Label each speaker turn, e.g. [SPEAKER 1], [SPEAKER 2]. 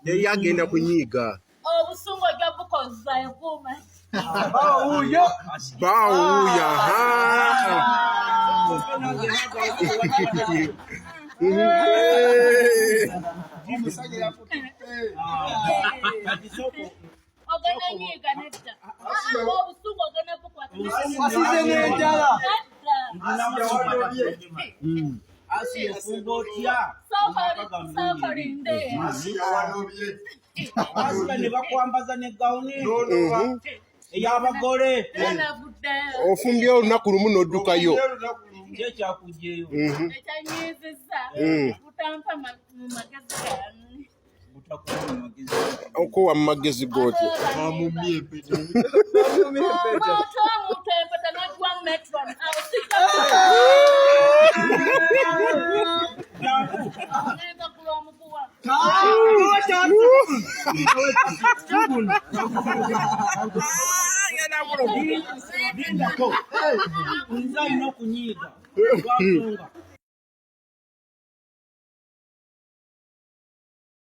[SPEAKER 1] Yagenda kunyiga.
[SPEAKER 2] Obusungu ojja bukozza ekuuma.
[SPEAKER 1] Bawuya. Bawuya.
[SPEAKER 2] Ogenda nyiga nedda. Obusungu ogenda bukwata.
[SPEAKER 3] Asize n'enjala.
[SPEAKER 4] Asiya fungotya.
[SPEAKER 2] Sookolinde.
[SPEAKER 4] Asiya ne bakwambaza ne gawuni. Ey'abagole.
[SPEAKER 1] Ofumbye olunaku lumu n'oddukayo.
[SPEAKER 4] Kyekyakuggyeyo.
[SPEAKER 2] Ekyanyiizizza. Butampa mu magezi gange.
[SPEAKER 1] Okuwa mu magezi g'otya?
[SPEAKER 3] Amumye empeta.
[SPEAKER 2] Omuntu empeta n'aggwa Metron. Agenda kula omuguwa.
[SPEAKER 4] Nze alina okunyiiga. Lwakunga.